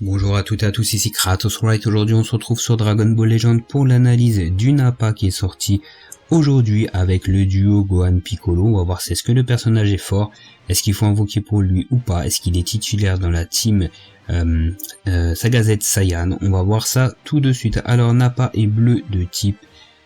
Bonjour à toutes et à tous, ici Kratos Wright. Aujourd'hui on se retrouve sur Dragon Ball Legend pour l'analyse du Nappa qui est sorti aujourd'hui avec le duo Gohan Piccolo. On va voir si est-ce que le personnage est fort, est-ce qu'il faut invoquer pour lui ou pas, est-ce qu'il est titulaire dans la team Saga Z Saiyan. On va voir ça tout de suite. Alors Nappa est bleu de type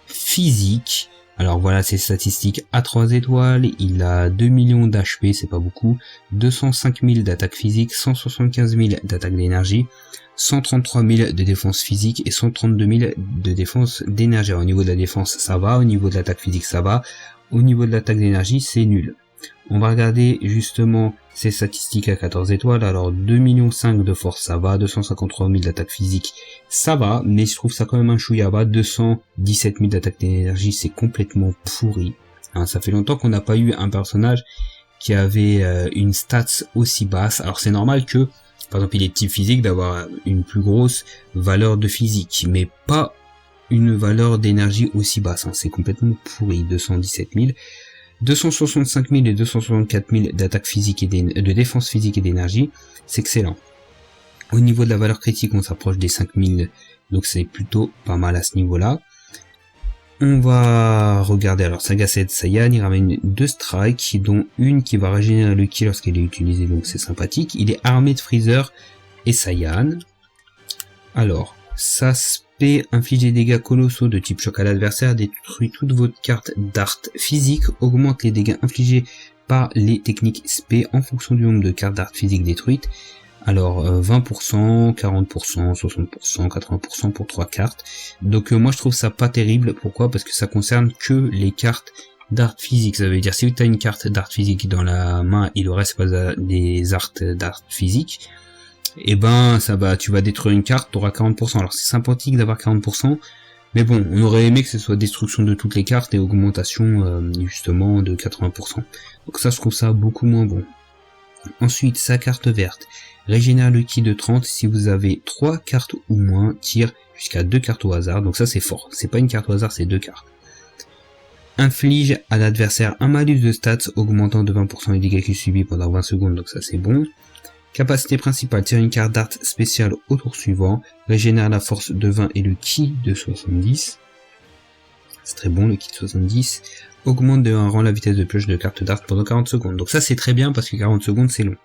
physique. Alors voilà ses statistiques à 3 étoiles, il a 2 millions d'HP, c'est pas beaucoup, 205 000 d'attaque physique, 175 000 d'attaque d'énergie, 133 000 de défense physique et 132 000 de défense d'énergie. Au niveau de la défense ça va, au niveau de l'attaque physique ça va, au niveau de l'attaque d'énergie c'est nul. On va regarder justement ses statistiques à 14 étoiles, alors 2 millions 5 de force ça va, 253 000 d'attaque physique ça va, mais je trouve ça quand même un chouïa bas, 217 000 d'attaque d'énergie c'est complètement pourri. Hein, ça fait longtemps qu'on n'a pas eu un personnage qui avait une stats aussi basse, alors c'est normal que, par exemple il est type physique, d'avoir une plus grosse valeur de physique, mais pas une valeur d'énergie aussi basse, hein, c'est complètement pourri, 217 000. 265 000 et 264 000 d'attaque physique et de défense physique et d'énergie, c'est excellent. Au niveau de la valeur critique, on s'approche des 5000, donc c'est plutôt pas mal à ce niveau-là. On va regarder, alors Saga 7 Saiyan, il ramène 2 strikes, dont une qui va régénérer le ki lorsqu'elle est utilisée, donc c'est sympathique. Il est armé de Freezer et Saiyan. Alors, Saspé inflige des dégâts colossaux de type choc à l'adversaire, détruit toute votre carte d'art physique, augmente les dégâts infligés par les techniques SP en fonction du nombre de cartes d'art physique détruites. Alors 20%, 40%, 60%, 80% pour 3 cartes. Donc moi je trouve ça pas terrible. Pourquoi? Parce que ça concerne que les cartes d'art physique. Ça veut dire si tu as une carte d'art physique dans la main et le reste c'est pas des arts d'art physique, et ben ça va, tu vas détruire une carte, tu auras 40%. Alors c'est sympathique d'avoir 40%, mais bon, on aurait aimé que ce soit destruction de toutes les cartes et augmentation justement de 80%. Donc ça je trouve ça beaucoup moins bon. Ensuite, sa carte verte régénère le ki de 30 si vous avez 3 cartes ou moins, tire jusqu'à 2 cartes au hasard, donc ça c'est fort, c'est pas une carte au hasard, c'est 2 cartes. Inflige à l'adversaire un malus de stats augmentant de 20% les dégâts qu'il subit pendant 20 secondes, donc ça c'est bon. Capacité principale, tire une carte d'art spéciale au tour suivant, régénère la force de 20 et le ki de 70. C'est très bon le ki de 70. Augmente de 1 rang la vitesse de pioche de carte d'art pendant 40 secondes. Donc ça c'est très bien parce que 40 secondes c'est long.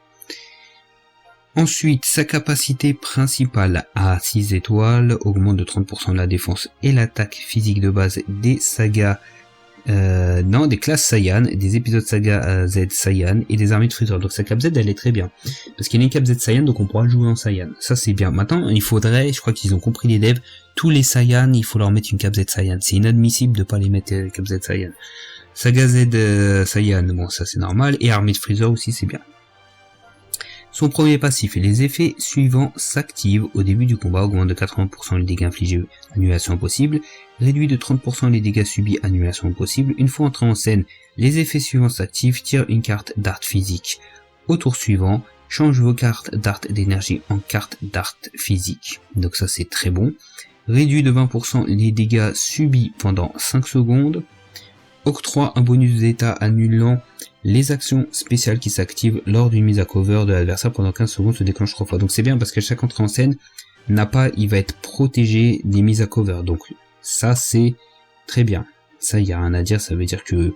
Ensuite, sa capacité principale à 6 étoiles augmente de 30% la défense et l'attaque physique de base des sagas, des classes Saiyan, des épisodes Saga Z Saiyan et des armées de Freezer. Donc sa cap Z elle est très bien. Parce qu'il y a une cap Z Saiyan donc on pourra jouer en Saiyan. Ça c'est bien. Maintenant il faudrait, je crois qu'ils ont compris les devs, tous les Saiyan il faut leur mettre une cap Z Saiyan. C'est inadmissible de pas les mettre cap Z Saiyan. Saga Z Saiyan, bon ça c'est normal. Et armée de Freezer aussi c'est bien. Son premier passif et les effets suivants s'activent au début du combat, augmente de 80% les dégâts infligés, annulation impossible, réduit de 30% les dégâts subis, annulation impossible. Une fois entré en scène, les effets suivants s'activent, tire une carte d'art physique. Au tour suivant, change vos cartes d'art d'énergie en cartes d'art physique. Donc ça c'est très bon. Réduit de 20% les dégâts subis pendant 5 secondes. Octroie un bonus d'état annulant les actions spéciales qui s'activent lors d'une mise à cover de l'adversaire pendant 15 secondes se déclenchent 3 fois. Donc c'est bien parce que chaque entrée en scène il va être protégé des mises à cover. Donc ça c'est très bien. Ça il y a rien à dire, ça veut dire que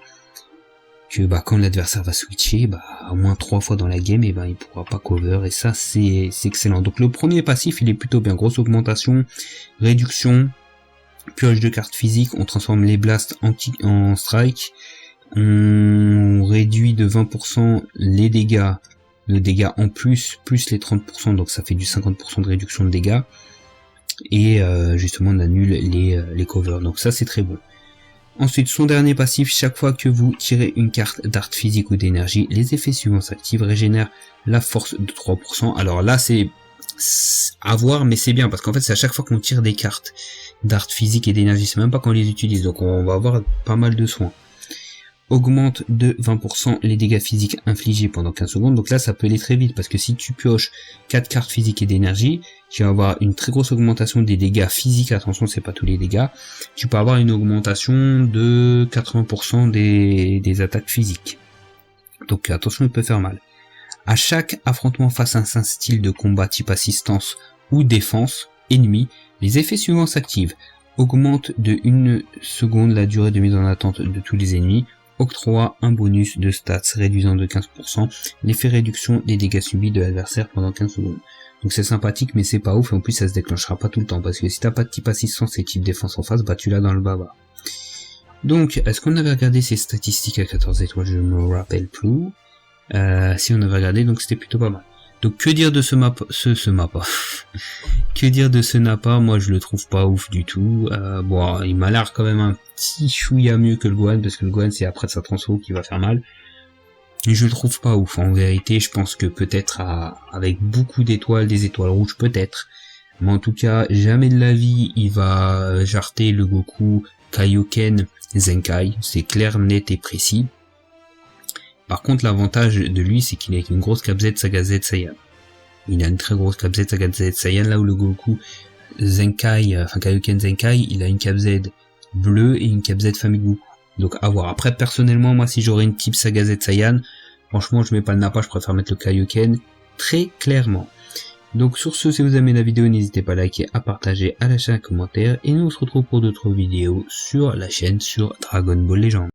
quand l'adversaire va switcher, au moins 3 fois dans la game, et il pourra pas cover, et ça c'est excellent. Donc le premier passif il est plutôt bien, grosse augmentation, réduction, pioche de cartes physiques, on transforme les blasts en strike, on réduit de 20% les dégâts, le dégât en plus les 30%, donc ça fait du 50% de réduction de dégâts, et justement on annule les covers, donc ça c'est très bon. Ensuite, son dernier passif, chaque fois que vous tirez une carte d'art physique ou d'énergie, les effets suivants s'activent, régénère la force de 3%. Alors là c'est à voir, mais c'est bien parce qu'en fait c'est à chaque fois qu'on tire des cartes d'art physique et d'énergie, c'est même pas qu'on les utilise, donc on va avoir pas mal de soins. Augmente de 20% les dégâts physiques infligés pendant 15 secondes, donc là ça peut aller très vite parce que si tu pioches 4 cartes physiques et d'énergie, tu vas avoir une très grosse augmentation des dégâts physiques, attention c'est pas tous les dégâts, tu peux avoir une augmentation de 80% des attaques physiques, donc attention il peut faire mal. À chaque affrontement face à un style de combat type assistance ou défense ennemie. Les effets suivants s'activent. Augmente de 1 seconde la durée de mise en attente de tous les ennemis. Octroie un bonus de stats réduisant de 15% l'effet réduction des dégâts subis de l'adversaire pendant 15 secondes. Donc c'est sympathique mais c'est pas ouf, et en plus ça se déclenchera pas tout le temps, parce que si t'as pas de type assistance et type défense en face, bah tu l'as dans le baba. Donc, est-ce qu'on avait regardé ces statistiques à 14 étoiles? Je me rappelle plus. Si on avait regardé, donc c'était plutôt pas mal. Donc que dire de ce mappa Que dire de ce Nappa? Moi je le trouve pas ouf du tout. Bon, il m'a l'air quand même un petit chouïa mieux que le Gohan, parce que le Gohan c'est après sa transfo qui va faire mal. Et je le trouve pas ouf, en vérité. Je pense que peut-être avec beaucoup d'étoiles, des étoiles rouges peut-être, mais en tout cas jamais de la vie il va jarter le Goku Kaioken Zenkai. C'est clair, net et précis. Par contre l'avantage de lui c'est qu'il a une grosse Cap Z Saga Z Saiyan. Il a une très grosse Cap Z Saga Z Saiyan, là où le Goku Zenkai, enfin Kaioken Zenkai, il a une Cap Z bleue et une Cap Z Famille Goku. Donc à voir. Après personnellement moi si j'aurais une type Saga Z Saiyan, franchement je mets pas le Nappa, je préfère mettre le Kaioken très clairement. Donc sur ce, si vous aimez la vidéo, n'hésitez pas à liker, à partager, à lâcher un commentaire, et nous on se retrouve pour d'autres vidéos sur la chaîne sur Dragon Ball Legends.